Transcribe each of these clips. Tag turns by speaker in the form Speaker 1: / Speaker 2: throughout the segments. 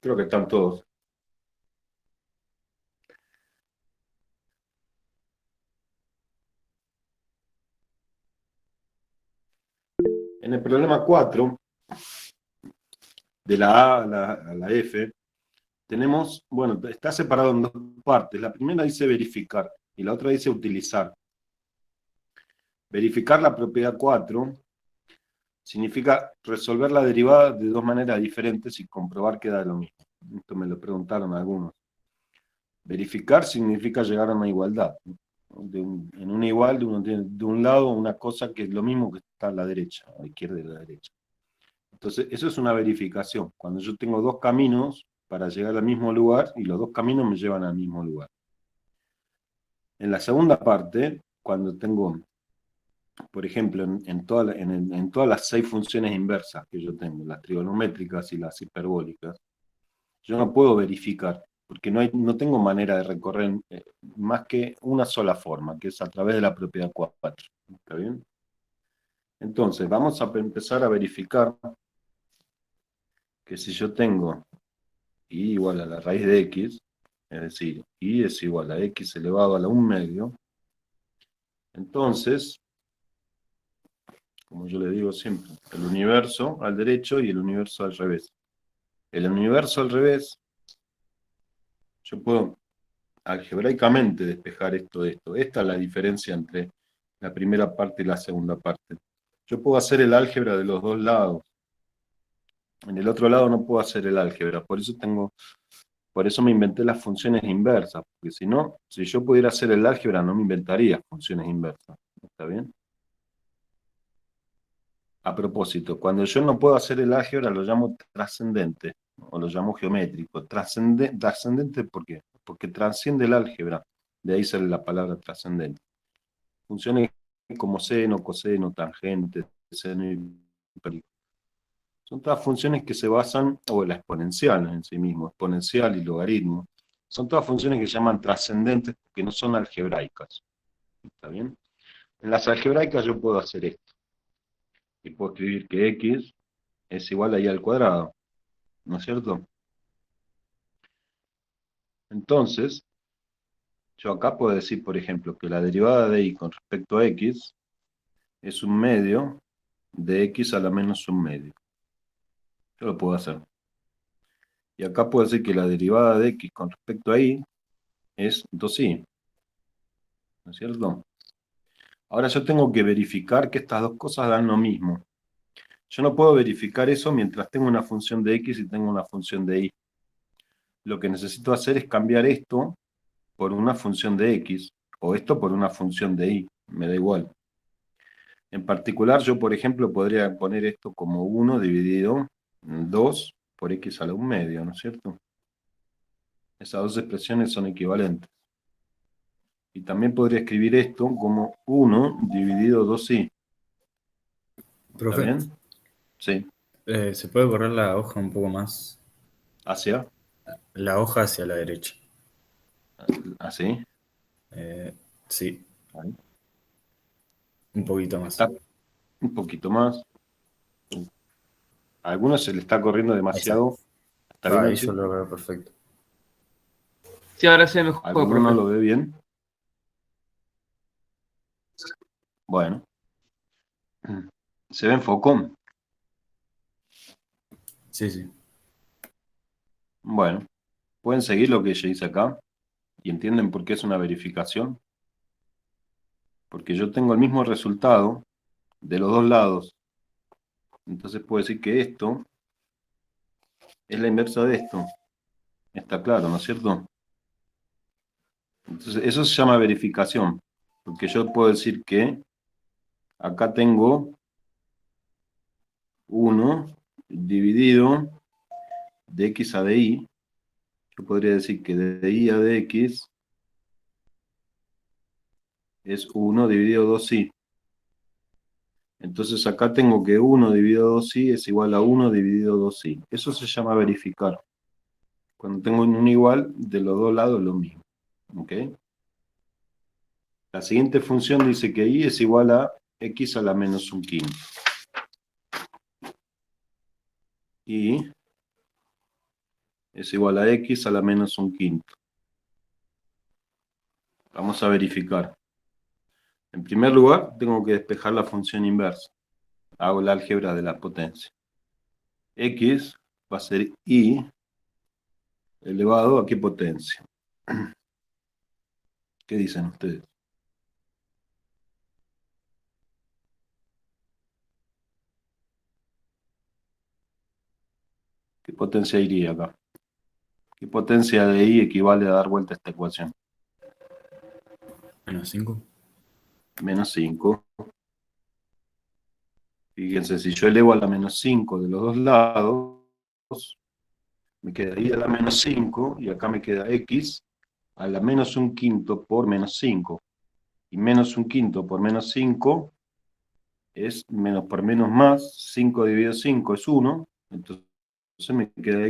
Speaker 1: Creo que están todos. En el problema 4, de la A a la F, tenemos, bueno, está separado en dos partes. La primera dice verificar y la otra dice utilizar. Verificar la propiedad 4 significa resolver la derivada de dos maneras diferentes y comprobar que da lo mismo. Esto me lo preguntaron algunos. Verificar significa llegar a una igualdad. En una igual, uno tiene de un lado una cosa que es lo mismo que está a la derecha, a la izquierda y a la derecha. Entonces, eso es una verificación. Cuando yo tengo dos caminos para llegar al mismo lugar y los dos caminos me llevan al mismo lugar. En la segunda parte, cuando tengo, por ejemplo, en todas las 6 funciones inversas que yo tengo, las trigonométricas y las hiperbólicas, yo no puedo verificar, porque no tengo manera de recorrer más que una sola forma, que es a través de la propiedad 4. ¿Está bien? Entonces, vamos a empezar a verificar que si yo tengo y igual a la raíz de x, es decir, y es igual a x elevado a la 1/2, entonces, como yo le digo siempre, el universo al derecho y el universo al revés. El universo al revés, yo puedo algebraicamente despejar esto de esto. Esta es la diferencia entre la primera parte y la segunda parte. Yo puedo hacer el álgebra de los dos lados. En el otro lado no puedo hacer el álgebra, por eso me inventé las funciones inversas, porque si no, si yo pudiera hacer el álgebra, no me inventaría funciones inversas. ¿Está bien? A propósito, cuando yo no puedo hacer el álgebra, lo llamo trascendente, o lo llamo geométrico. Trascendente, ¿por qué? Porque trasciende el álgebra. De ahí sale la palabra trascendente. Funciones como seno, coseno, tangente, seno y hiperbólica. Son todas funciones que se basan, o la exponencial en sí mismo, exponencial y logaritmo. Son todas funciones que se llaman trascendentes porque no son algebraicas. ¿Está bien? En las algebraicas yo puedo hacer esto. Y puedo escribir que x es igual a y al cuadrado. ¿No es cierto? Entonces, yo acá puedo decir, por ejemplo, que la derivada de y con respecto a x es un medio de x a la menos un medio. Yo lo puedo hacer. Y acá puedo decir que la derivada de x con respecto a y es 2y. ¿No es cierto? Ahora yo tengo que verificar que estas dos cosas dan lo mismo. Yo no puedo verificar eso mientras tengo una función de x y tengo una función de y. Lo que necesito hacer es cambiar esto por una función de x, o esto por una función de y. Me da igual. En particular, yo, por ejemplo, podría poner esto como 1 dividido en 2 por x a la 1/2, ¿no es cierto? Esas dos expresiones son equivalentes. Y también podría escribir esto como 1 dividido 2y. ¿Está
Speaker 2: Profe,
Speaker 1: bien? Sí.
Speaker 2: ¿se puede correr la hoja un poco más?
Speaker 1: ¿Hacia?
Speaker 2: La hoja hacia la derecha.
Speaker 1: ¿Así?
Speaker 2: Eh, sí,
Speaker 1: Ahí.
Speaker 2: un poquito más.
Speaker 1: Está un poquito más. A algunos se le está corriendo
Speaker 2: Ahí está.
Speaker 1: demasiado. ¿Está bien
Speaker 2: Ahí yo
Speaker 1: así?
Speaker 2: lo veo perfecto.
Speaker 3: Sí, ahora se ve mejor,
Speaker 1: ¿Alguno no
Speaker 3: profe.
Speaker 1: lo ve bien? Bueno. ¿Se ve en foco?
Speaker 2: Sí, sí.
Speaker 1: Bueno. ¿Pueden seguir lo que yo hice acá? ¿Y entienden por qué es una verificación? Porque yo tengo el mismo resultado de los dos lados. Entonces puedo decir que esto es la inversa de esto. Está claro, ¿no es cierto? Entonces eso se llama verificación. Porque yo puedo decir que acá tengo 1 dividido de x a de y. Yo podría decir que de y a de x es 1 dividido 2y. Entonces acá tengo que 1 dividido 2y es igual a 1 dividido 2y. Eso se llama verificar. Cuando tengo un igual, de los dos lados lo mismo. ¿Ok? La siguiente función dice que y es igual a x a la menos un quinto. Y es igual a x a la menos un quinto. Vamos a verificar. En primer lugar, tengo que despejar la función inversa. Hago la álgebra de la potencia. X va a ser y elevado a qué potencia. ¿Qué dicen ustedes? ¿Qué potencia iría acá? ¿Qué potencia de i equivale a dar vuelta a esta ecuación?
Speaker 2: Menos 5.
Speaker 1: Menos 5. Fíjense, si yo elevo a la menos 5 de los dos lados, me queda i a la menos 5 y acá me queda x a la menos un quinto por menos 5. Y menos un quinto por menos 5 es menos por menos más. 5 dividido 5 es 1. Entonces me queda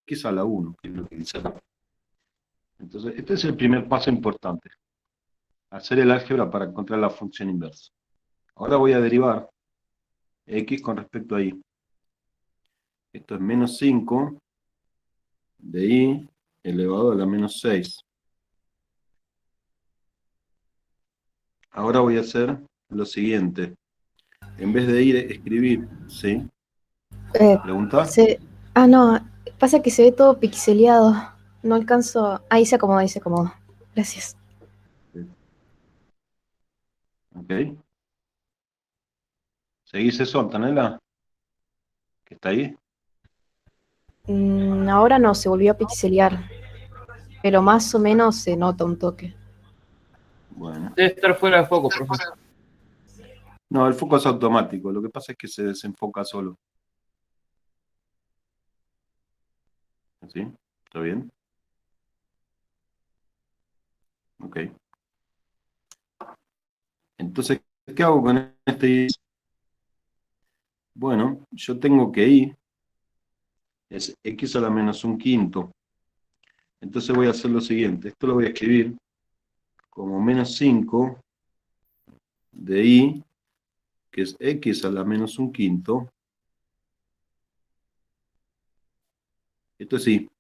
Speaker 1: x a la 1, que es lo que dice acá. Entonces, este es el primer paso importante. Hacer el álgebra para encontrar la función inversa. Ahora voy a derivar x con respecto a y. Esto es menos 5 de i elevado a la menos 6. Ahora voy a hacer lo siguiente. En vez de ir a escribir, ¿sí? ¿Pregunta?
Speaker 4: No, pasa que se ve todo pixeleado. No alcanzo. Ahí se acomoda, ahí se acomoda. Gracias.
Speaker 1: Ok. ¿Seguís eso, Antonella? ¿Que está ahí?
Speaker 4: Ahora no, se volvió a pixelear. Pero más o menos se nota un toque.
Speaker 1: Bueno.
Speaker 3: Debe estar fuera de foco, profe.
Speaker 1: No, el foco es automático. Lo que pasa es que se desenfoca solo. ¿Sí? ¿Está bien? Ok. Entonces, ¿qué hago con este i? Bueno, yo tengo que i es x a la menos un quinto. Entonces voy a hacer lo siguiente. Esto lo voy a escribir como menos 5 de i, que es x a la menos un quinto. Esto es i,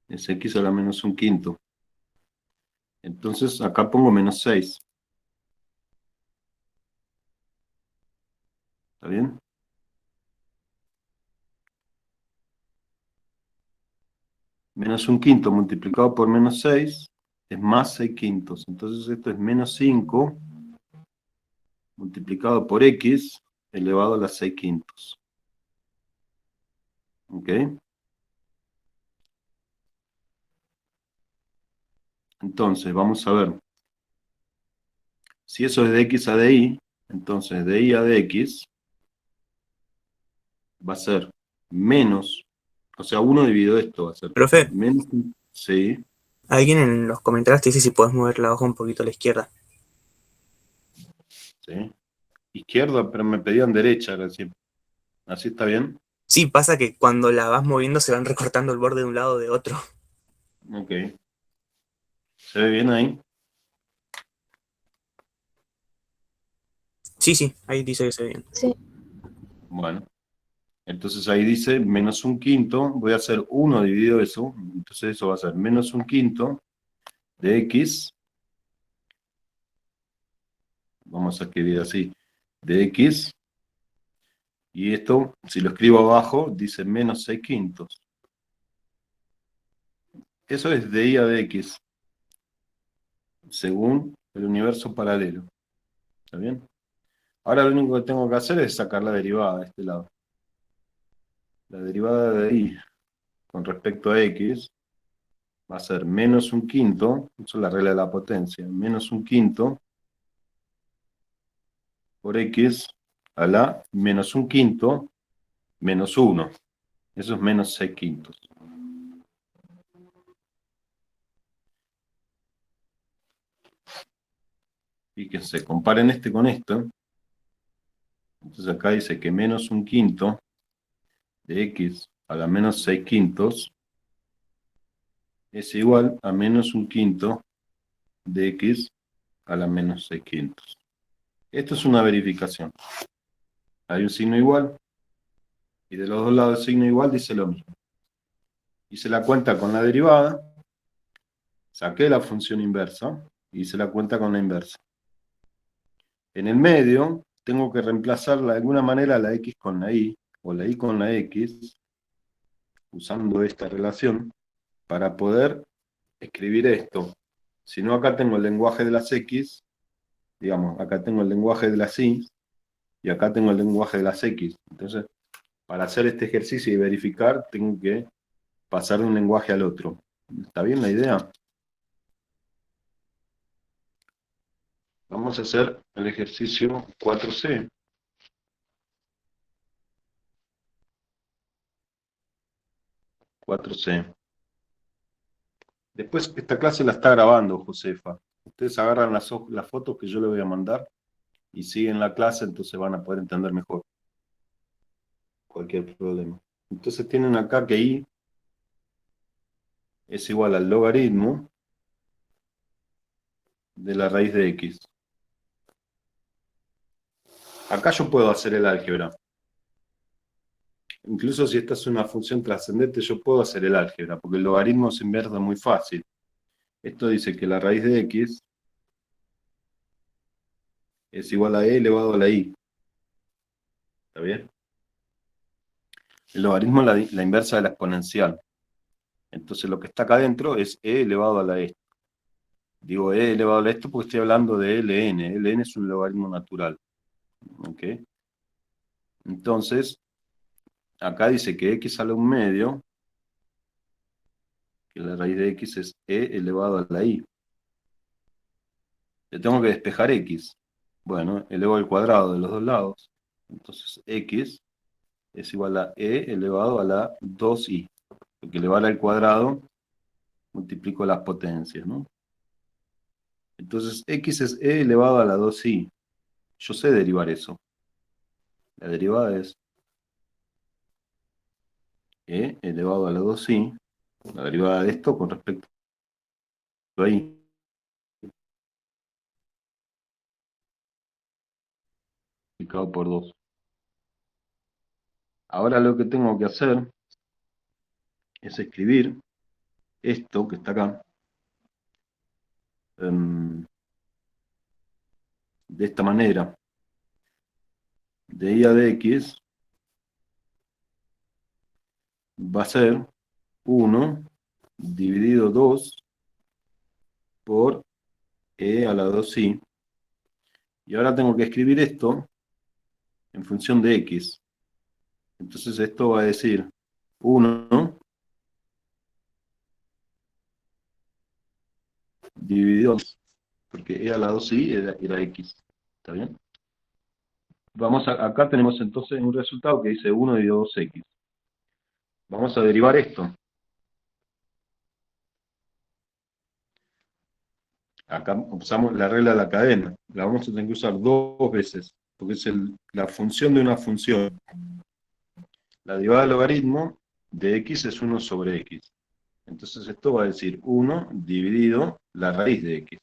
Speaker 1: es x a la menos un quinto. Entonces acá pongo menos 6. ¿Está bien? Menos un quinto multiplicado por menos 6 es más 6 quintos. Entonces esto es menos 5 multiplicado por x elevado a las 6 quintos. ¿Ok? Entonces, vamos a ver. Si eso es de x a de y, entonces de y a de x va a ser menos, o sea, 1 dividido esto va a ser
Speaker 5: Profe,
Speaker 1: menos, sí,
Speaker 5: alguien en los comentarios te dice si puedes mover la hoja un poquito a la izquierda.
Speaker 1: sí, izquierda, pero me pedían derecha recién. ¿Así está bien?
Speaker 5: Sí, pasa que cuando la vas moviendo se van recortando el borde de un lado o de otro.
Speaker 1: Ok. ¿Se ve bien ahí?
Speaker 5: Sí, ahí dice que se ve bien.
Speaker 4: Sí.
Speaker 1: Bueno. Entonces ahí dice menos un quinto, voy a hacer 1 dividido eso, entonces eso va a ser menos un quinto de x, vamos a escribir así, de x, y esto, si lo escribo abajo, dice menos 6 quintos. Eso es de y a de x, según el universo paralelo. ¿Está bien? Ahora lo único que tengo que hacer es sacar la derivada de este lado. La derivada de y con respecto a x va a ser menos un quinto, eso es la regla de la potencia, menos un quinto por x a la menos un quinto menos 1. Eso es menos 6 quintos. Fíjense, comparen este con esto. Entonces acá dice que menos un quinto de x a la menos 6 quintos es igual a menos un quinto de x a la menos 6 quintos. Esto es una verificación. Hay un signo igual y de los dos lados del signo igual dice lo mismo. hice la cuenta con la derivada, saqué la función inversa, y hice la cuenta con la inversa. En el medio, tengo que reemplazar de alguna manera la x con la y, o la y con la x, usando esta relación, para poder escribir esto. Si no, acá tengo el lenguaje de las x, digamos, acá tengo el lenguaje de las y, y acá tengo el lenguaje de las x. Entonces, para hacer este ejercicio y verificar, tengo que pasar de un lenguaje al otro. ¿Está bien la idea? Vamos a hacer el ejercicio 4C. Después, esta clase la está grabando Josefa. Ustedes agarran las fotos que yo les voy a mandar y siguen la clase, entonces van a poder entender mejor cualquier problema. Entonces tienen acá que y es igual al logaritmo de la raíz de x. Acá yo puedo hacer el álgebra. Incluso si esta es una función trascendente, yo puedo hacer el álgebra, porque el logaritmo se invierte muy fácil. Esto dice que la raíz de x es igual a e elevado a la i. ¿Está bien? El logaritmo es la inversa de la exponencial. Entonces lo que está acá adentro es e elevado a la e. Digo e elevado a la esto porque estoy hablando de ln. ln es un logaritmo natural. ¿Ok? Entonces, acá dice que x a la 1/2, que la raíz de x es e elevado a la i. Le tengo que despejar x. Bueno, elevo al cuadrado de los dos lados. Entonces x es igual a e elevado a la 2i. Porque elevar al cuadrado multiplico las potencias, ¿no? Entonces x es e elevado a la 2i. Yo sé derivar eso. La derivada es e elevado a la 2i. La derivada de esto con respecto a i. Multiplicado por 2. Ahora lo que tengo que hacer es escribir esto que está acá de esta manera. De i a de x va a ser 1 dividido 2 por e a la 2i. Y ahora tengo que escribir esto en función de x. Entonces esto va a decir 1 dividido 2, porque e a la 2i era x. ¿Está bien? Acá tenemos entonces un resultado que dice 1 dividido 2x. Vamos a derivar esto. Acá usamos la regla de la cadena. La vamos a tener que usar dos veces, porque es la función de una función. La derivada del logaritmo de x es 1 sobre x. Entonces esto va a decir 1 dividido la raíz de x.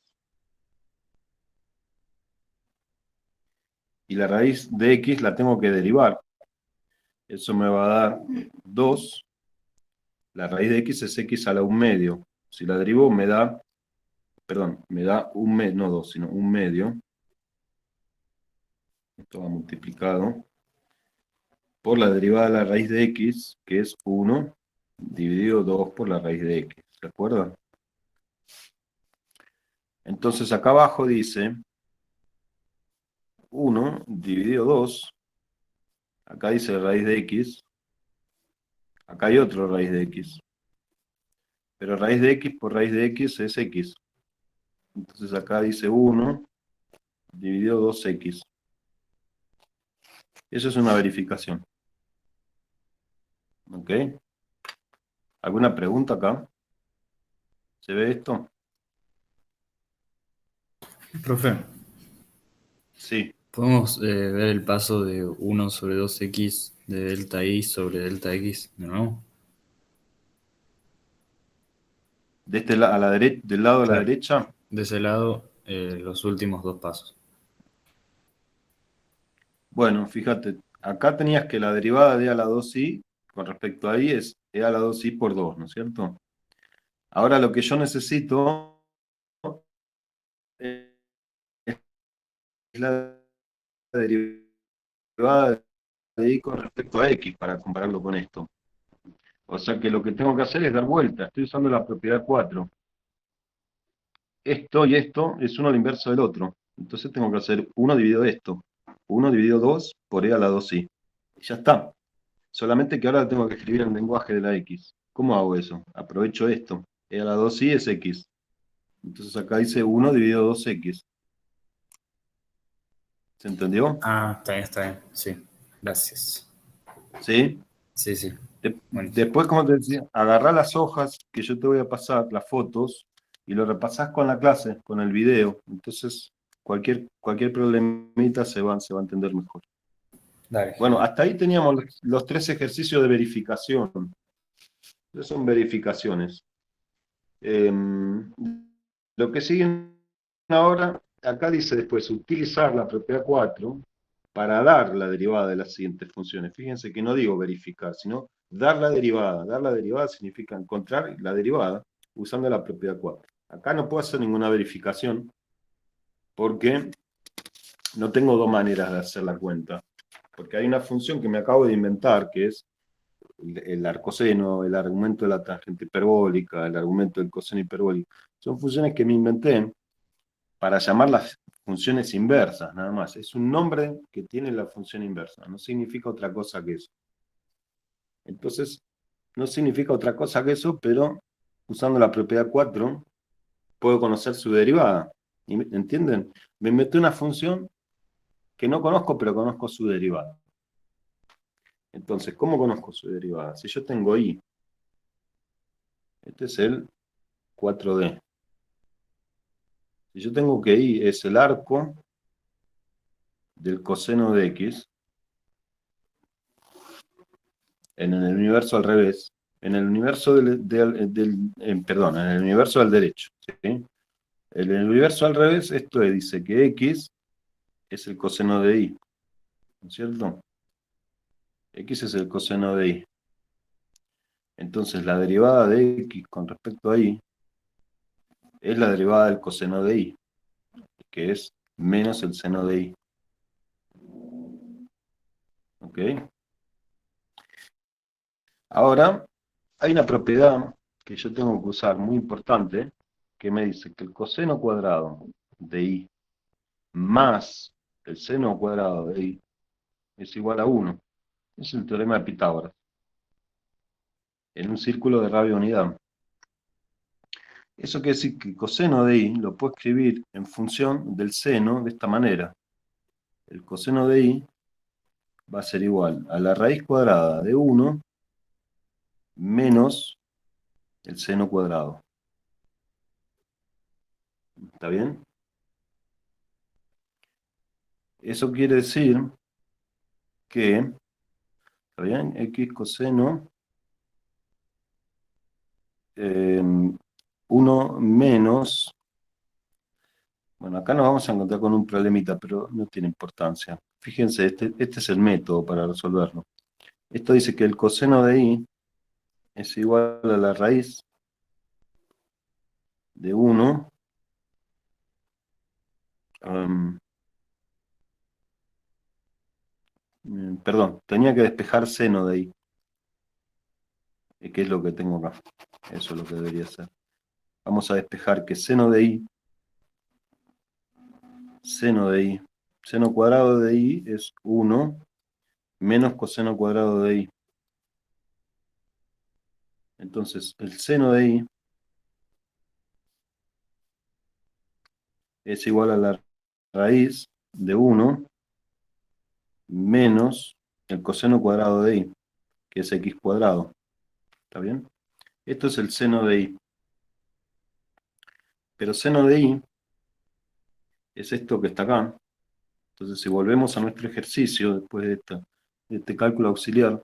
Speaker 1: Y la raíz de x la tengo que derivar. Eso me va a dar 2. La raíz de x es x a la 1/2. Si la derivo me da, perdón, me da no 2, sino 1/2. Esto va multiplicado por la derivada de la raíz de x, que es 1 dividido 2 por la raíz de x. ¿De acuerdo? Entonces acá abajo dice 1 dividido 2. Acá dice raíz de x. Acá hay otro raíz de x. Pero raíz de x por raíz de x es x. Entonces acá dice 1 dividido 2x. Eso es una verificación. ¿Ok? ¿Alguna pregunta acá? ¿Se ve esto?
Speaker 2: Profe,
Speaker 1: Sí.
Speaker 2: ¿podemos ver el paso de 1 sobre 2x de delta i sobre delta x de nuevo?
Speaker 1: De este a la derecha, del lado de la
Speaker 2: Claro.
Speaker 1: derecha.
Speaker 2: De ese lado, los últimos dos pasos.
Speaker 1: Bueno, fíjate, acá tenías que la derivada de a la 2i con respecto a i es e a la 2i por 2, ¿no es cierto? Ahora lo que yo necesito es la derivada de y con respecto a x para compararlo con esto. O sea que lo que tengo que hacer es dar vuelta. Estoy usando la propiedad 4. Esto y esto es uno al inverso del otro. Entonces tengo que hacer 1 dividido esto. 1 dividido 2 por e a la 2i. Y ya está. Solamente que ahora tengo que escribir en lenguaje de la x. ¿Cómo hago eso? Aprovecho esto. E a la 2i es x. Entonces acá dice 1 dividido 2x. ¿Se entendió?
Speaker 2: Ah, está bien. Sí, gracias.
Speaker 1: ¿Sí?
Speaker 2: Sí, sí. Bueno,
Speaker 1: Después, como te decía, agarrá las hojas que yo te voy a pasar, las fotos, y lo repasás con la clase, con el video. Entonces, cualquier problemita se va a entender mejor.
Speaker 2: dale.
Speaker 1: Bueno, hasta ahí teníamos los 3 ejercicios de verificación. Esas son verificaciones. Lo que siguen ahora, acá dice después, utilizar la propiedad 4 para dar la derivada de las siguientes funciones. Fíjense que no digo verificar, sino dar la derivada. Dar la derivada significa encontrar la derivada usando la propiedad 4. Acá no puedo hacer ninguna verificación porque no tengo dos maneras de hacer la cuenta. Porque hay una función que me acabo de inventar, que es el arcoseno, el argumento de la tangente hiperbólica, el argumento del coseno hiperbólico. Son funciones que me inventé para llamar las funciones inversas, nada más. Es un nombre que tiene la función inversa, no significa otra cosa que eso. Entonces, no significa otra cosa que eso, pero usando la propiedad 4, puedo conocer su derivada. ¿Entienden? Me inventé una función que no conozco, pero conozco su derivada. Entonces, ¿cómo conozco su derivada? Si yo tengo i, este es el 4D. Si yo tengo que i es el arco del coseno de x, en el universo al revés, en el universo perdón, en el universo al derecho. ¿Sí? En el universo al revés, esto dice que x es el coseno de i, ¿no es cierto? X es el coseno de i. Entonces la derivada de x con respecto a y es la derivada del coseno de y, que es menos el seno de y. ¿Ok? Ahora, hay una propiedad que yo tengo que usar muy importante, que me dice que el coseno cuadrado de y más el seno cuadrado de y es igual a 1. Es el teorema de Pitágoras, en un círculo de radio unidad. Eso quiere decir que el coseno de y lo puedo escribir en función del seno de esta manera. El coseno de y va a ser igual a la raíz cuadrada de 1 menos el seno cuadrado. ¿Está bien? Eso quiere decir que, ¿está bien? X coseno 1 menos. Bueno, acá nos vamos a encontrar con un problemita, pero no tiene importancia. Fíjense, este es el método para resolverlo. Esto dice que el coseno de y es igual a la raíz de 1 perdón, tenía que despejar seno de y. ¿Qué es lo que tengo acá? Eso es lo que debería ser. Vamos a despejar que seno de y, seno cuadrado de y es 1 menos coseno cuadrado de y. Entonces, el seno de y es igual a la raíz de 1 menos el coseno cuadrado de y, que es x cuadrado. ¿Está bien? Esto es el seno de y. Pero seno de y es esto que está acá. Entonces, si volvemos a nuestro ejercicio, después de este cálculo auxiliar,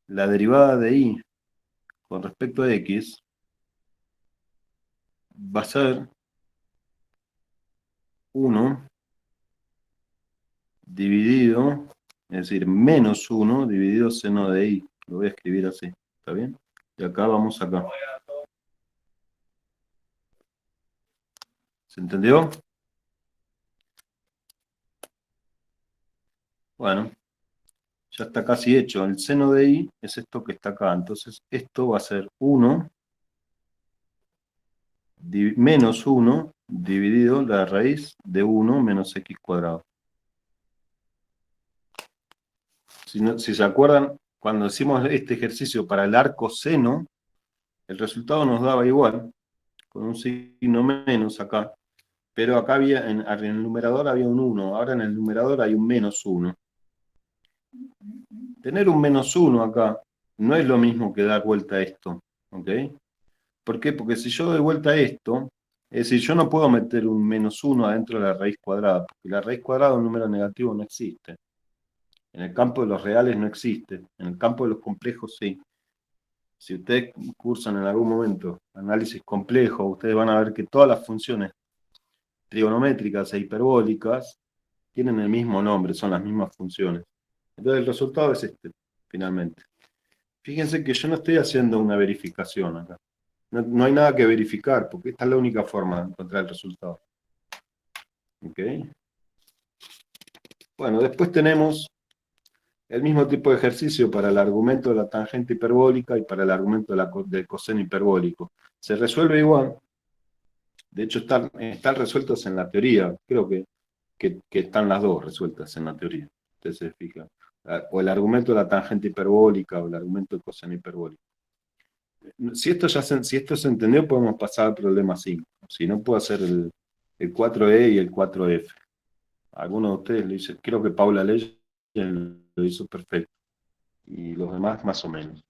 Speaker 1: la derivada de y con respecto a x va a ser 1 dividido, es decir, menos 1 dividido seno de y. Lo voy a escribir así. ¿Está bien? Y acá vamos acá. ¿Se entendió? Bueno, ya está casi hecho. El seno de i es esto que está acá. Entonces, esto va a ser 1 menos 1 dividido la raíz de 1 menos x cuadrado. Si se acuerdan, cuando hicimos este ejercicio para el arco seno, el resultado nos daba igual, con un signo menos acá, pero acá había, en el numerador había un 1, ahora en el numerador hay un menos 1. Tener un menos 1 acá no es lo mismo que dar vuelta a esto, ¿ok? ¿Por qué? Porque si yo doy vuelta a esto, es decir, yo no puedo meter un menos 1 adentro de la raíz cuadrada, porque la raíz cuadrada de un número negativo no existe. En el campo de los reales no existe, en el campo de los complejos sí. Si ustedes cursan en algún momento análisis complejo, ustedes van a ver que todas las funciones trigonométricas e hiperbólicas tienen el mismo nombre, son las mismas funciones. Entonces el resultado es este, finalmente. Fíjense que yo no estoy haciendo una verificación acá. No hay nada que verificar, porque esta es la única forma de encontrar el resultado. ¿Ok? Bueno, después tenemos el mismo tipo de ejercicio para el argumento de la tangente hiperbólica y para el argumento del coseno hiperbólico. Se resuelve igual. De hecho, están resueltos en la teoría. Creo que están las dos resueltas en la teoría. Ustedes se fijan. O el argumento de la tangente hiperbólica o el argumento del coseno hiperbólico. Si esto se entendió, podemos pasar al problema 5. Si no, puedo hacer el 4E y el 4F. Algunos de ustedes lo hizo, creo que Paula Ley lo hizo perfecto. Y los demás más o menos.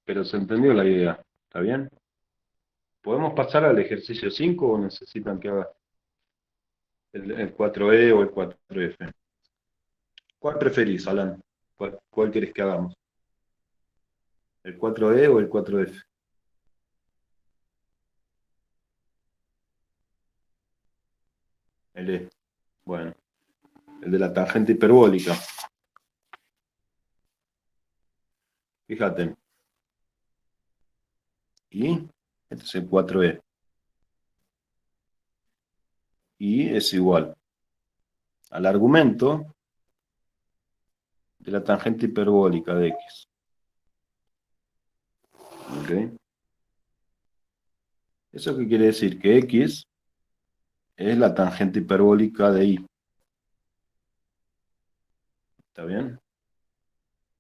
Speaker 1: Pero se entendió la idea. ¿Está bien? ¿Podemos pasar al ejercicio 5 o necesitan que haga el 4E o el 4F? ¿Cuál preferís, Alan? ¿Cuál querés que hagamos? ¿El 4E o el 4F? El E. Bueno, el de la tangente hiperbólica. Fíjate. Y este es el 4E. Y es igual al argumento de la tangente hiperbólica de X. ¿Ok? ¿Eso qué quiere decir? Que X es la tangente hiperbólica de Y. ¿Está bien?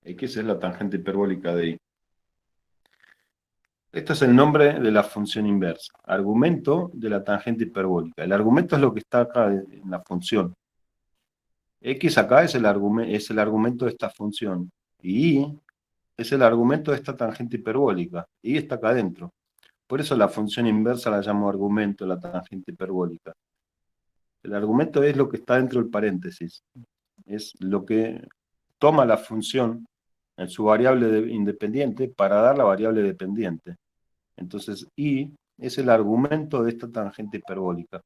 Speaker 1: X es la tangente hiperbólica de Y. Este es el nombre de la función inversa. Argumento de la tangente hiperbólica. El argumento es lo que está acá en la función. X acá es el argumento de esta función. Y Y es el argumento de esta tangente hiperbólica. Y está acá adentro. Por eso la función inversa la llamo argumento de la tangente hiperbólica. El argumento es lo que está dentro del paréntesis. Es lo que toma la función en su variable independiente para dar la variable dependiente. Entonces, y es el argumento de esta tangente hiperbólica.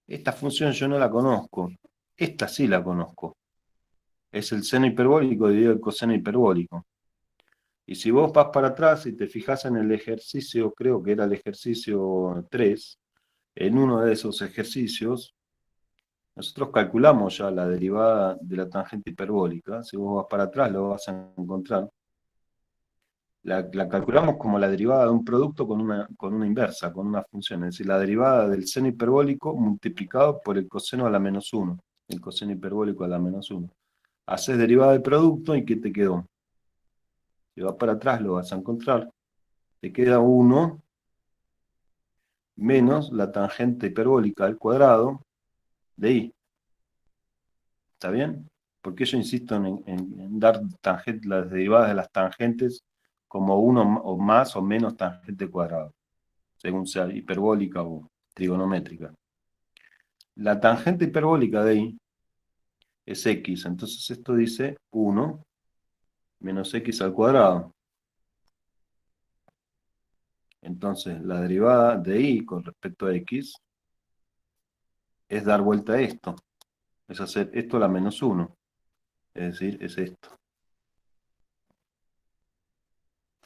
Speaker 1: Esta función yo no la conozco. Esta sí la conozco. Es el seno hiperbólico dividido el coseno hiperbólico. Y si vos vas para atrás y te fijas en el ejercicio, creo que era el ejercicio 3, en uno de esos ejercicios, nosotros calculamos ya la derivada de la tangente hiperbólica. Si vos vas para atrás lo vas a encontrar. La calculamos como la derivada de un producto con una inversa, con una función. Es decir, la derivada del seno hiperbólico multiplicado por el coseno a la menos 1. El coseno hiperbólico a la menos 1. Haces derivada del producto y ¿qué te quedó? Si vas para atrás lo vas a encontrar. Te queda 1 menos la tangente hiperbólica al cuadrado de i. ¿Está bien? Porque yo insisto en dar las derivadas de las tangentes como uno o más o menos tangente cuadrado, según sea hiperbólica o trigonométrica. La tangente hiperbólica de i es x, entonces esto dice 1 menos x al cuadrado. Entonces la derivada de i con respecto a x es dar vuelta a esto, es hacer esto a la menos 1, es decir, es esto.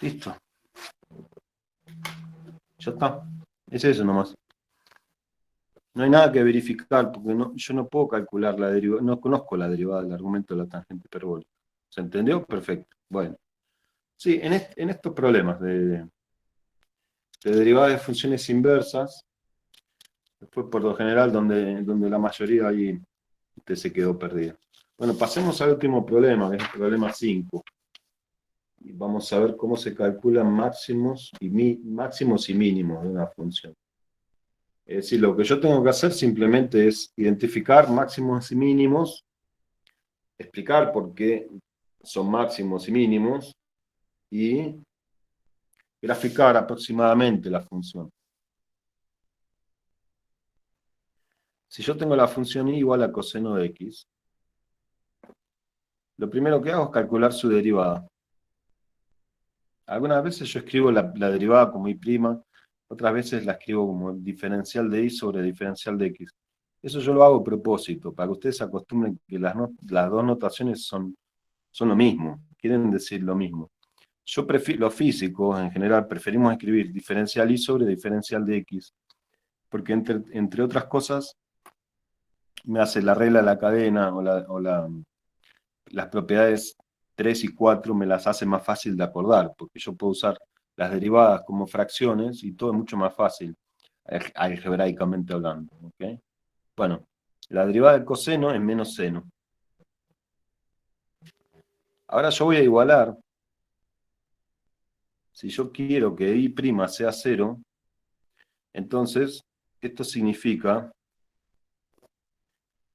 Speaker 1: Listo. Ya está. Es eso nomás. No hay nada que verificar, porque yo no puedo calcular la derivada, no conozco la derivada del argumento de la tangente hiperbólica. ¿Se entendió? Perfecto. Bueno. Sí, en estos problemas de derivadas de funciones inversas, después por lo general donde la mayoría ahí usted se quedó perdido. Bueno, pasemos al último problema, que es el problema 5. Y vamos a ver cómo se calculan máximos y mínimos de una función. Es decir, lo que yo tengo que hacer simplemente es identificar máximos y mínimos, explicar por qué son máximos y mínimos y graficar aproximadamente la función. Si yo tengo la función y igual a coseno de x, lo primero que hago es calcular su derivada. Algunas veces yo escribo la derivada como y', otras veces la escribo como diferencial de y sobre diferencial de x. Eso yo lo hago a propósito, para que ustedes se acostumbren que las dos notaciones son lo mismo, quieren decir lo mismo. Los físicos en general preferimos escribir diferencial y sobre diferencial de x, porque entre otras cosas me hace la regla de la cadena las propiedades 3 y 4 me las hace más fácil de acordar, porque yo puedo usar las derivadas como fracciones y todo es mucho más fácil, algebraicamente hablando. ¿Okay? Bueno, la derivada del coseno es menos seno. Ahora yo voy a igualar. Si yo quiero que i' sea 0, entonces esto significa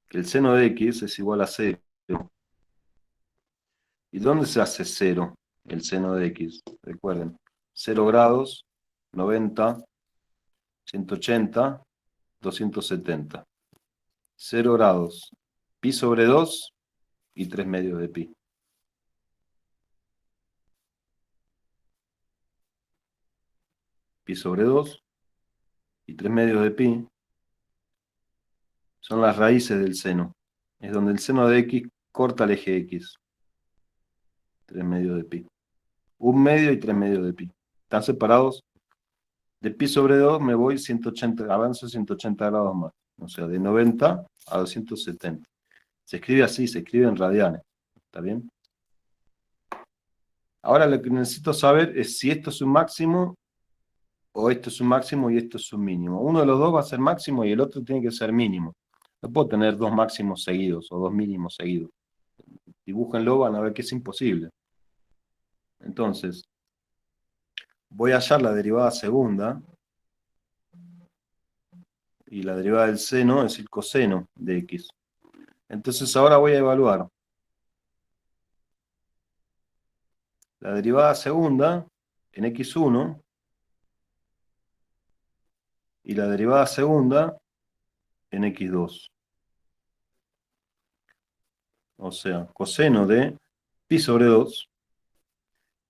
Speaker 1: que el seno de x es igual a 0. ¿Y dónde se hace 0 el seno de x? Recuerden, 0 grados, 90, 180, 270. 0 grados, pi sobre 2 y 3 medios de pi. Pi sobre 2 y 3 medios de pi son las raíces del seno. Es donde el seno de x corta el eje x. 3 medios de pi. 1 medio y 3 medios de pi. Están separados. De pi sobre 2 me voy 180, avanzo 180 grados más. O sea, de 90 a 270. Se escribe así, se escribe en radianes. ¿Está bien? Ahora lo que necesito saber es si esto es un máximo o esto es un máximo y esto es un mínimo. Uno de los dos va a ser máximo y el otro tiene que ser mínimo. No puedo tener dos máximos seguidos o dos mínimos seguidos. Dibújenlo, van a ver que es imposible. Entonces, voy a hallar la derivada segunda. Y la derivada del seno es el coseno de x. Entonces ahora voy a evaluar la derivada segunda en x1 y la derivada segunda en x2. O sea, coseno de pi sobre 2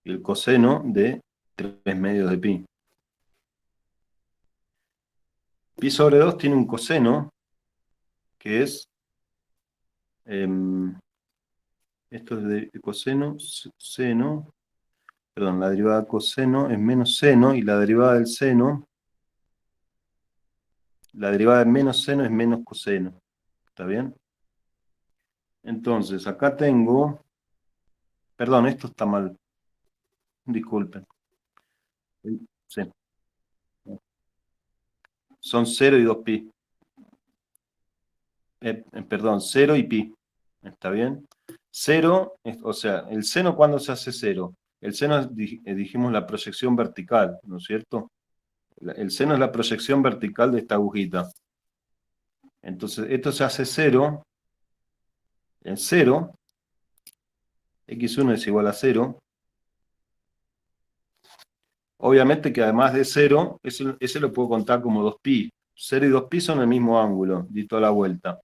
Speaker 1: y el coseno de 3 medios de pi. Pi sobre 2 tiene un coseno que es, esto es de coseno, seno, perdón, la derivada de coseno es menos seno y la derivada del seno, la derivada de menos seno es menos coseno. ¿Está bien? Entonces, acá tengo, perdón, esto está mal, disculpen. Sí. Son 0 y 2 pi. Perdón, 0 y pi. ¿Está bien? 0, o sea, el seno, ¿cuándo se hace 0? El seno es, dijimos, la proyección vertical, ¿no es cierto? El seno es la proyección vertical de esta agujita. Entonces, esto se hace 0. En 0, x1 es igual a 0. Obviamente que además de 0, ese lo puedo contar como 2pi. 0 y 2pi son el mismo ángulo, di toda la vuelta.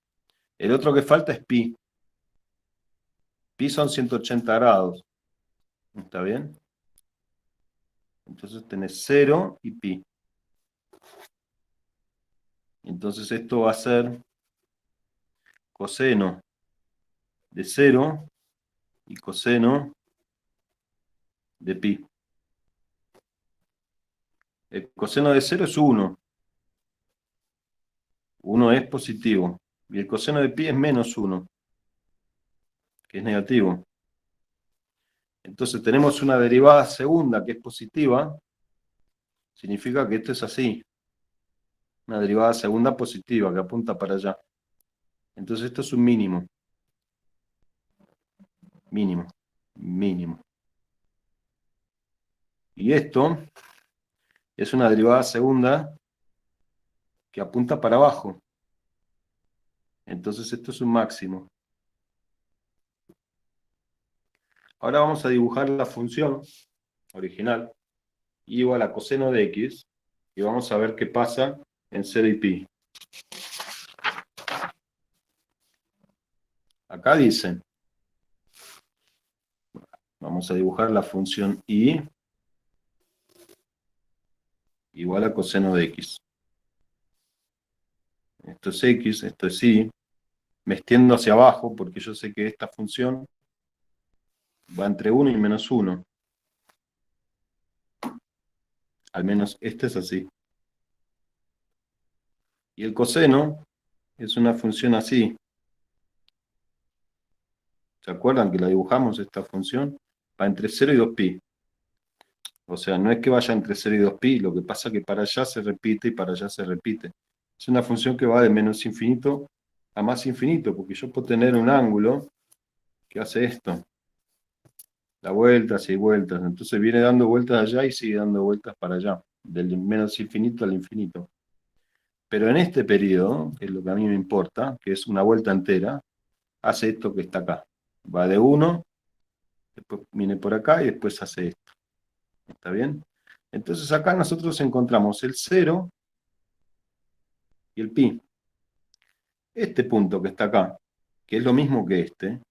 Speaker 1: El otro que falta es pi. Pi son 180 grados. ¿Está bien? Entonces tenés 0 y pi. Entonces esto va a ser coseno de 0 y coseno de pi. El coseno de 0 es 1. 1 es positivo. Y el coseno de pi es menos 1, que es negativo. Entonces tenemos una derivada segunda que es positiva. Significa que esto es así. Una derivada segunda positiva que apunta para allá. Entonces esto es un mínimo. Mínimo. Mínimo. Y esto es una derivada segunda que apunta para abajo. Entonces esto es un máximo. Ahora vamos a dibujar la función original, y igual a coseno de x, y vamos a ver qué pasa en 0 y pi. Acá dice, vamos a dibujar la función y igual a coseno de x. Esto es x, esto es y. Me extiendo hacia abajo porque yo sé que esta función va entre 1 y menos 1. Al menos este es así. Y el coseno es una función así. ¿Se acuerdan que la dibujamos esta función? Va entre 0 y 2pi. O sea, no es que vaya entre 0 y 2pi, lo que pasa es que para allá se repite y para allá se repite. Es una función que va de menos infinito a más infinito, porque yo puedo tener un ángulo que hace esto. Da vueltas y vueltas. Entonces viene dando vueltas allá y sigue dando vueltas para allá. Del menos infinito al infinito. Pero en este periodo, que es lo que a mí me importa, que es una vuelta entera, hace esto que está acá. Va de 1, después viene por acá y después hace esto. ¿Está bien? Entonces acá nosotros encontramos el 0 y el pi. Este punto que está acá, que es lo mismo que este,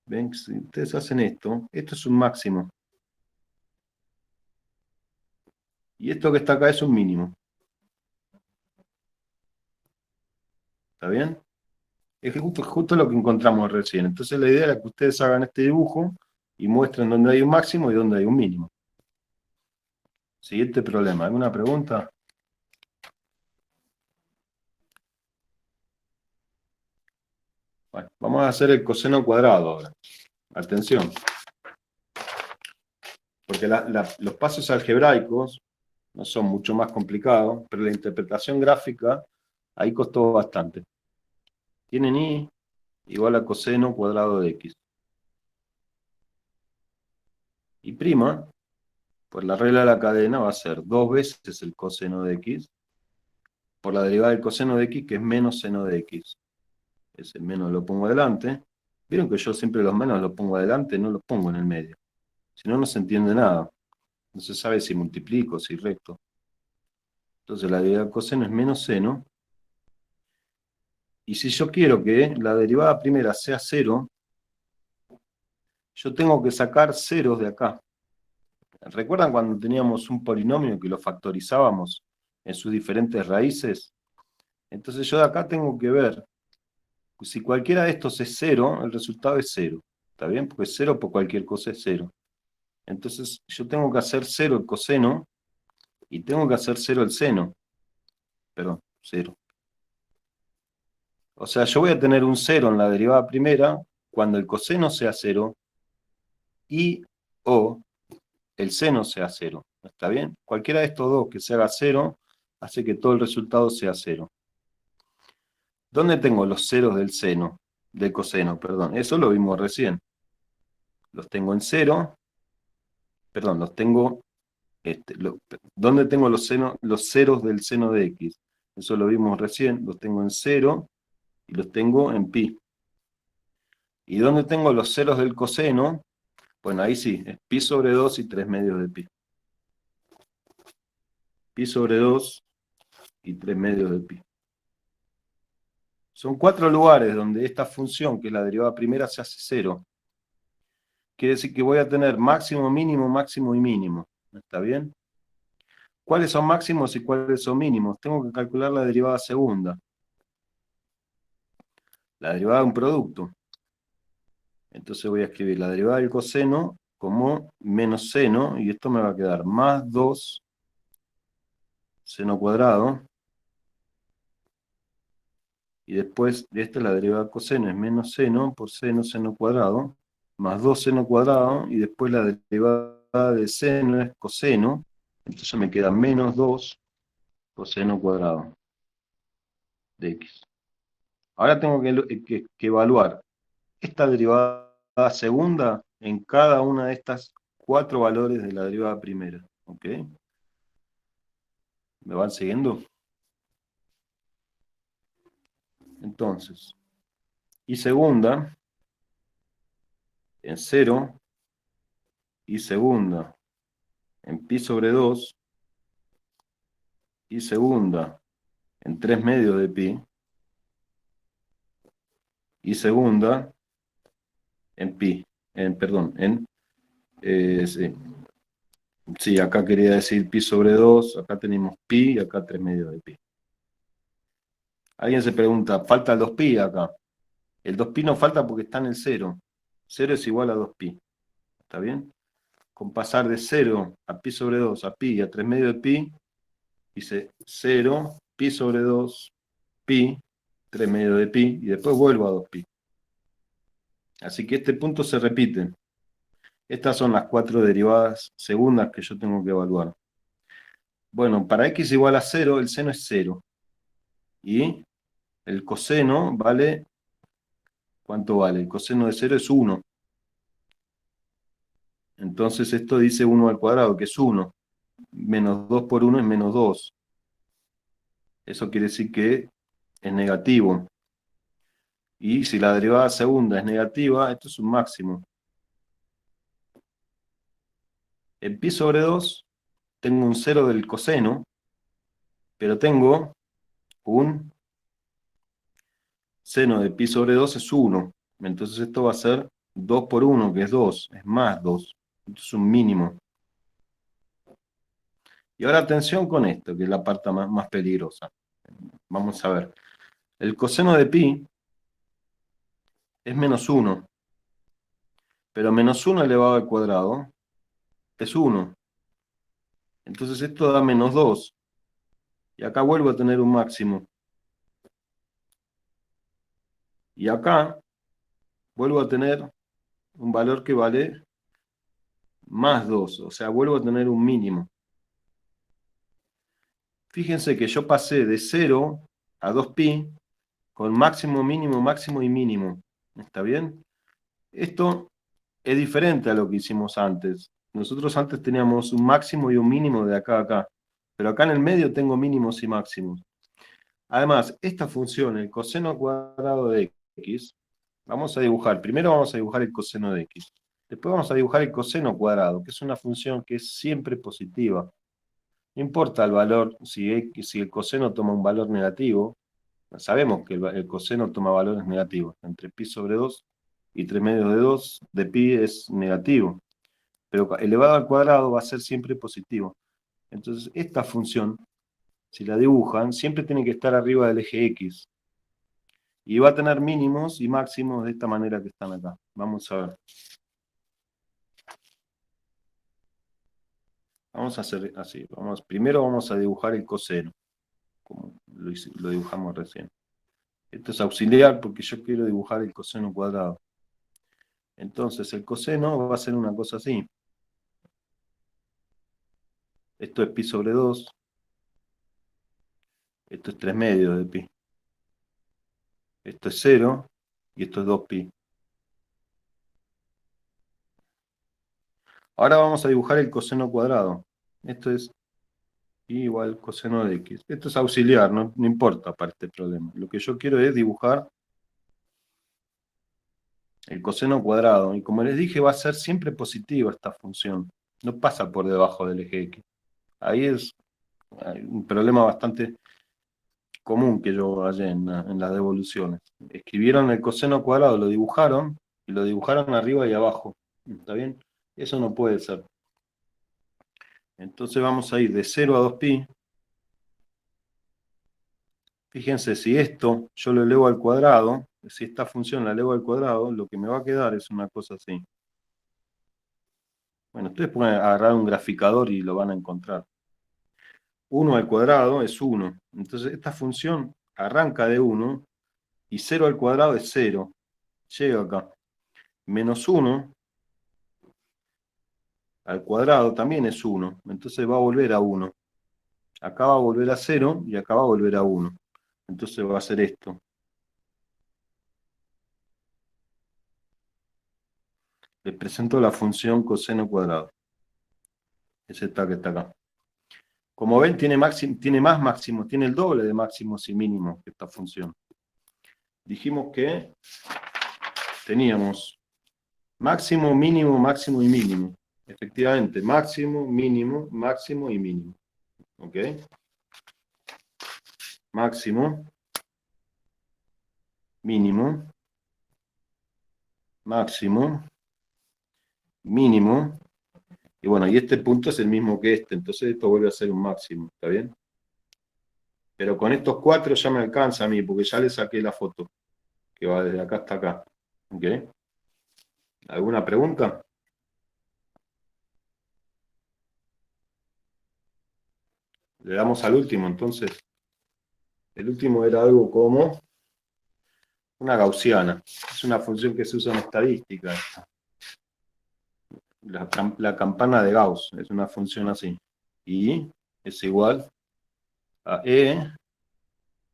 Speaker 1: ven, si ustedes hacen esto es un máximo. Y esto que está acá es un mínimo. ¿Está bien? Es justo lo que encontramos recién. Entonces la idea era que ustedes hagan este dibujo y muestren dónde hay un máximo y dónde hay un mínimo. Siguiente problema. ¿Alguna pregunta? Bueno, vamos a hacer el coseno cuadrado ahora. Atención. Porque los pasos algebraicos no son mucho más complicados, pero la interpretación gráfica ahí costó bastante. Tienen y igual a coseno cuadrado de x. Y prima, por la regla de la cadena, va a ser 2 veces el coseno de x, por la derivada del coseno de x, que es menos seno de x. Ese menos lo pongo adelante. Vieron que yo siempre los menos los pongo adelante, no los pongo en el medio. Si no, no se entiende nada. No se sabe si multiplico, si resto. Entonces la derivada del coseno es menos seno. Y si yo quiero que la derivada primera sea 0, yo tengo que sacar ceros de acá. ¿Recuerdan cuando teníamos un polinomio que lo factorizábamos en sus diferentes raíces? Entonces yo de acá tengo que ver, si cualquiera de estos es 0, el resultado es 0. ¿Está bien? Porque 0 por cualquier cosa es 0. Entonces yo tengo que hacer 0 el coseno y tengo que hacer 0 el seno. Perdón, 0. O sea, yo voy a tener un 0 en la derivada primera cuando el coseno sea 0 y o el seno sea 0. ¿Está bien? Cualquiera de estos dos que se haga 0 hace que todo el resultado sea 0. ¿Dónde tengo los ceros del seno? Del coseno, perdón. Eso lo vimos recién. Los tengo en 0. Perdón, los tengo... ¿Dónde tengo los ceros del seno de x? Eso lo vimos recién. Los tengo en 0 y los tengo en pi. ¿Y dónde tengo los ceros del coseno? Bueno, ahí sí, es pi sobre 2 y 3 medios de pi. Pi sobre 2 y 3 medios de pi. Son 4 lugares donde esta función, que es la derivada primera, se hace 0. Quiere decir que voy a tener máximo, mínimo, máximo y mínimo. ¿Está bien? ¿Cuáles son máximos y cuáles son mínimos? Tengo que calcular la derivada segunda. La derivada de un producto. Entonces voy a escribir la derivada del coseno como menos seno, y esto me va a quedar más 2 seno cuadrado. Y después de esta la derivada de coseno es menos seno por seno cuadrado, más 2 seno cuadrado, y después la derivada de seno es coseno, entonces me queda menos 2 coseno cuadrado de x. Ahora tengo que evaluar esta derivada segunda en cada una de estas 4 valores de la derivada primera. ¿Ok? ¿Me van siguiendo? Entonces, y segunda en 0, y segunda en pi sobre 2, y segunda en 3 medios de pi, y segunda en pi, sí. Sí, acá quería decir pi sobre 2, acá tenemos pi y acá 3 medios de pi. Alguien se pregunta, ¿falta el 2pi acá? El 2pi no falta porque está en el 0. 0 es igual a 2pi. ¿Está bien? Con pasar de 0 a pi sobre 2 a pi y a 3 medios de pi, dice 0, pi sobre 2, pi, 3 medios de pi, y después vuelvo a 2pi. Así que este punto se repite. Estas son las 4 derivadas segundas que yo tengo que evaluar. Bueno, para x igual a 0, el seno es 0. Y el coseno vale, ¿cuánto vale? El coseno de 0 es 1. Entonces esto dice 1 al cuadrado, que es 1. Menos 2 por 1 es menos 2. Eso quiere decir que es negativo. Y si la derivada segunda es negativa, esto es un máximo. En pi sobre 2 tengo un 0 del coseno, pero tengo un seno de pi sobre 2 es 1. Entonces esto va a ser 2 por 1, que es 2, es más 2. Esto es un mínimo. Y ahora atención con esto, que es la parte más peligrosa. Vamos a ver. El coseno de pi es menos 1. Pero menos 1 elevado al cuadrado es 1. Entonces esto da menos 2. Y acá vuelvo a tener un máximo. Y acá vuelvo a tener un valor que vale más 2. O sea, vuelvo a tener un mínimo. Fíjense que yo pasé de 0 a 2pi con máximo, mínimo, máximo y mínimo. ¿Está bien? Esto es diferente a lo que hicimos antes. Nosotros antes teníamos un máximo y un mínimo de acá a acá. Pero acá en el medio tengo mínimos y máximos. Además, esta función, el coseno cuadrado de x, vamos a dibujar. Primero vamos a dibujar el coseno de x. Después vamos a dibujar el coseno cuadrado, que es una función que es siempre positiva. No importa el valor, si el coseno toma un valor negativo, sabemos que el coseno toma valores negativos. Entre pi sobre 2 y 3 medios de 2 de pi es negativo. Pero elevado al cuadrado va a ser siempre positivo. Entonces, esta función, si la dibujan, siempre tiene que estar arriba del eje x. Y va a tener mínimos y máximos de esta manera que están acá. Vamos a ver. Vamos a hacer así. Primero vamos a dibujar el coseno, como lo dibujamos recién. Esto es auxiliar porque yo quiero dibujar el coseno cuadrado. Entonces el coseno va a ser una cosa así. Esto es pi sobre 2. Esto es 3 medios de pi. Esto es 0 y esto es 2pi. Ahora vamos a dibujar el coseno cuadrado. Esto es pi igual coseno de x. Esto es auxiliar, no importa para este problema. Lo que yo quiero es dibujar el coseno cuadrado. Y como les dije, va a ser siempre positiva esta función. No pasa por debajo del eje x. Ahí es un problema bastante común que yo hallé en las devoluciones. Escribieron el coseno cuadrado, lo dibujaron, y lo dibujaron arriba y abajo. ¿Está bien? Eso no puede ser. Entonces vamos a ir de 0 a 2pi. Fíjense, si esto yo lo elevo al cuadrado, si esta función la elevo al cuadrado, lo que me va a quedar es una cosa así. Bueno, ustedes pueden agarrar un graficador y lo van a encontrar. 1 al cuadrado es 1. Entonces esta función arranca de 1 y 0 al cuadrado es 0. Llega acá. Menos 1 al cuadrado también es 1. Entonces va a volver a 1. Acá va a volver a 0 y acá va a volver a 1. Entonces va a ser esto. Les presento la función coseno cuadrado. Es esta que está acá. Como ven, tiene más máximos, tiene el doble de máximos y mínimos que esta función. Dijimos que teníamos máximo, mínimo, máximo y mínimo. Efectivamente, máximo, mínimo, máximo y mínimo. ¿Ok? Máximo, mínimo, máximo, mínimo. Y bueno, y este punto es el mismo que este, entonces esto vuelve a ser un máximo, ¿está bien? Pero con estos 4 ya me alcanza a mí, porque ya le saqué la foto, que va desde acá hasta acá. ¿Ok? ¿Alguna pregunta? Le damos al último, entonces. El último era algo como una gaussiana. Es una función que se usa en estadística. La campana de Gauss es una función así. Y es igual a e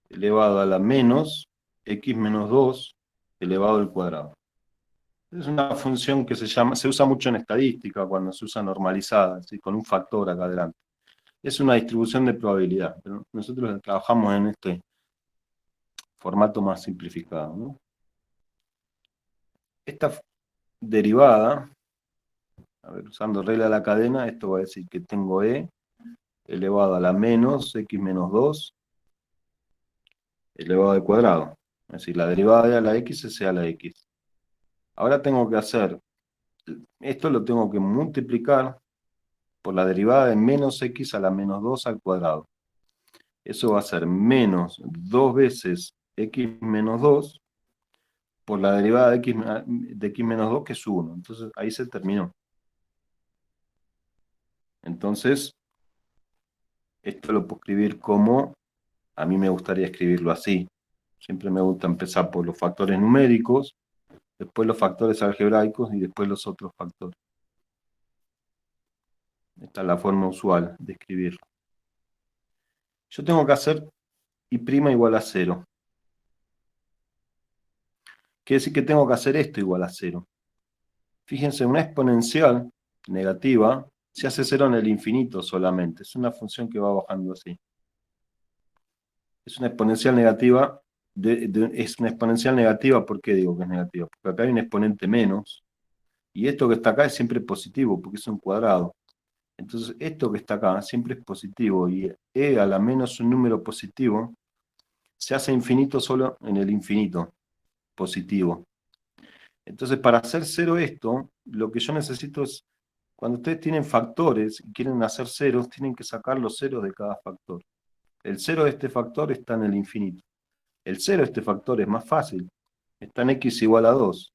Speaker 1: elevado a la menos x menos 2 elevado al cuadrado. Es una función que se usa mucho en estadística cuando se usa normalizada, ¿sí? Con un factor acá adelante. Es una distribución de probabilidad, pero nosotros trabajamos en este formato más simplificado, ¿no? Esta derivada, a ver, usando regla de la cadena, esto va a decir que tengo e elevado a la menos x menos 2 elevado al cuadrado. Es decir, la derivada de a la x es a la x. Ahora tengo que hacer, esto lo tengo que multiplicar por la derivada de menos x a la menos 2 al cuadrado. Eso va a ser menos 2 veces x menos 2 por la derivada de x menos 2, que es 1. Entonces ahí se terminó. Entonces, esto lo puedo escribir como, a mí me gustaría escribirlo así. Siempre me gusta empezar por los factores numéricos, después los factores algebraicos y después los otros factores. Esta es la forma usual de escribirlo. Yo tengo que hacer y' igual a 0. Quiere decir que tengo que hacer esto igual a 0. Fíjense, una exponencial negativa se hace 0 en el infinito solamente. Es una función que va bajando así. Es una exponencial negativa. Es una exponencial negativa, ¿por qué digo que es negativa? Porque acá hay un exponente menos. Y esto que está acá es siempre positivo, porque es un cuadrado. Entonces, esto que está acá siempre es positivo. Y e a la menos un número positivo se hace infinito solo en el infinito positivo. Entonces, para hacer 0 esto, lo que yo necesito es, cuando ustedes tienen factores y quieren hacer ceros, tienen que sacar los ceros de cada factor. El 0 de este factor está en el infinito. El 0 de este factor es más fácil. Está en x igual a 2.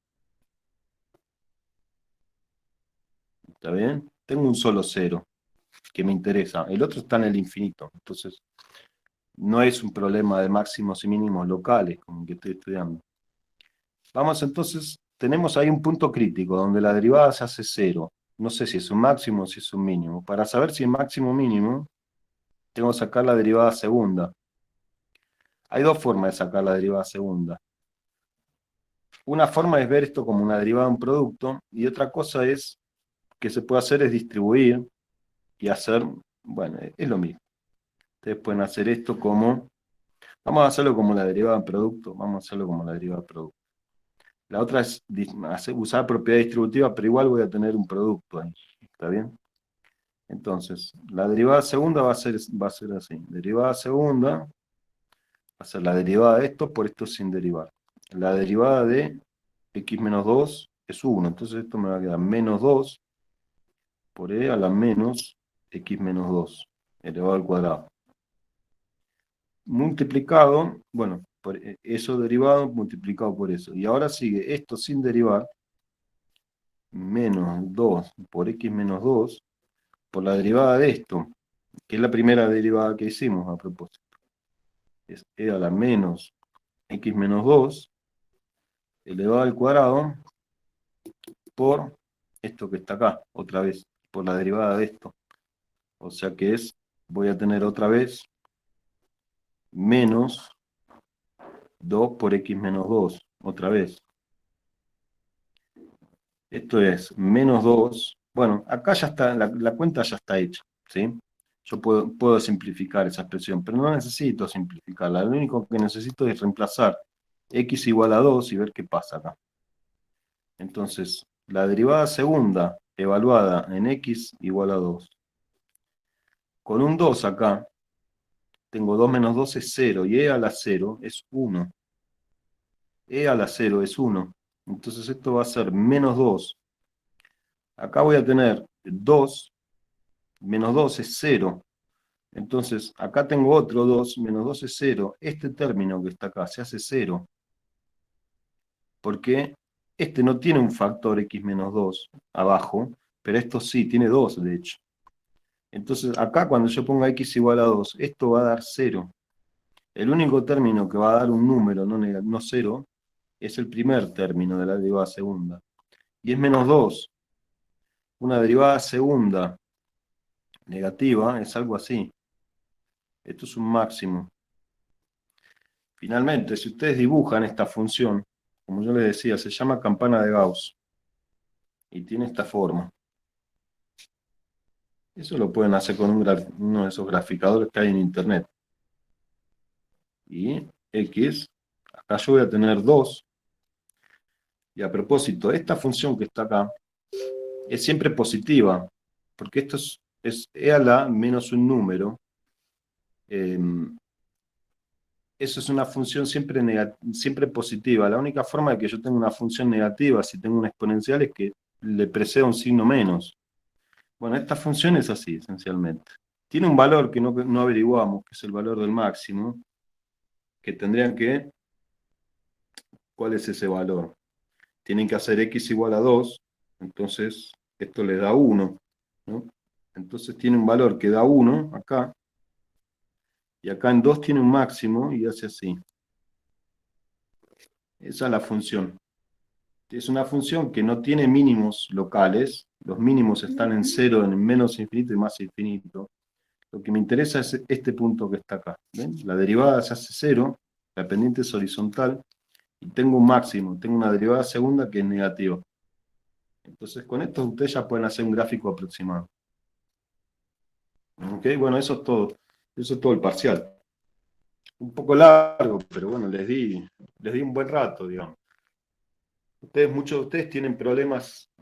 Speaker 1: ¿Está bien? Tengo un solo 0 que me interesa. El otro está en el infinito. Entonces, no es un problema de máximos y mínimos locales como el que estoy estudiando. Vamos entonces, tenemos ahí un punto crítico donde la derivada se hace 0. No sé si es un máximo o si es un mínimo. Para saber si es máximo o mínimo, tengo que sacar la derivada segunda. Hay dos formas de sacar la derivada segunda. Una forma es ver esto como una derivada de un producto, y otra cosa es que se puede hacer es distribuir y hacer, bueno, es lo mismo. Ustedes pueden hacer esto como, vamos a hacerlo como la derivada de producto, vamos a hacerlo como la derivada de producto. La otra es usar propiedad distributiva, pero igual voy a tener un producto ahí, ¿está bien? Entonces, la derivada segunda va a ser así. Derivada segunda va a ser la derivada de esto por esto sin derivar. La derivada de x menos 2 es 1, entonces esto me va a quedar menos 2 por e a la menos x menos 2 elevado al cuadrado. Multiplicado, bueno, por eso derivado multiplicado por eso. Y ahora sigue esto sin derivar, menos 2 por x menos 2 por la derivada de esto. que es la primera derivada que hicimos a propósito. Es e a la menos x menos 2 elevado al cuadrado por esto que está acá, otra vez, por la derivada de esto. O sea que voy a tener otra vez menos 2 por x menos 2, otra vez. Esto es menos 2. Bueno, acá ya está, la cuenta ya está hecha, ¿sí? Yo puedo simplificar esa expresión, pero no necesito simplificarla. Lo único que necesito es reemplazar x igual a 2 y ver qué pasa acá. Entonces, la derivada segunda evaluada en x igual a 2. Con un 2 acá, tengo 2 menos 2 es 0, y e a la 0 es 1. E a la 0 es 1. Entonces esto va a ser menos 2. Acá voy a tener 2, menos 2 es 0. Entonces, acá tengo otro 2, menos 2 es 0. Este término que está acá se hace 0. Porque este no tiene un factor x menos 2 abajo, pero esto sí, tiene 2 de hecho. Entonces, acá cuando yo ponga x igual a 2, esto va a dar 0. El único término que va a dar un número, no 0, es el primer término de la derivada segunda. Y es menos 2. Una derivada segunda negativa es algo así. Esto es un máximo. Finalmente, si ustedes dibujan esta función, como yo les decía, se llama campana de Gauss. Y tiene esta forma. Eso lo pueden hacer con uno de esos graficadores que hay en internet. Y x, acá yo voy a tener 2. Y a propósito, esta función que está acá es siempre positiva, porque esto es e a la menos un número. Eso es una función siempre positiva. La única forma de que yo tenga una función negativa si tengo una exponencial es que le preceda un signo menos. Bueno, esta función es así, esencialmente. Tiene un valor que no averiguamos, que es el valor del máximo, que tendrían que... ¿Cuál es ese valor? Tienen que hacer x igual a 2, entonces esto les da 1, ¿no? Entonces tiene un valor que da 1 acá, y acá en 2 tiene un máximo y hace así. Esa es la función. Es una función que no tiene mínimos locales, los mínimos están en 0, en menos infinito y más infinito. Lo que me interesa es este punto que está acá. ¿Ven? La derivada se hace 0, la pendiente es horizontal, y tengo un máximo, tengo una derivada segunda que es negativa. Entonces con esto ustedes ya pueden hacer un gráfico aproximado. ¿Ok? Bueno, eso es todo. Eso es todo el parcial. Un poco largo, pero bueno, les di un buen rato, digamos. Muchos de ustedes tienen problemas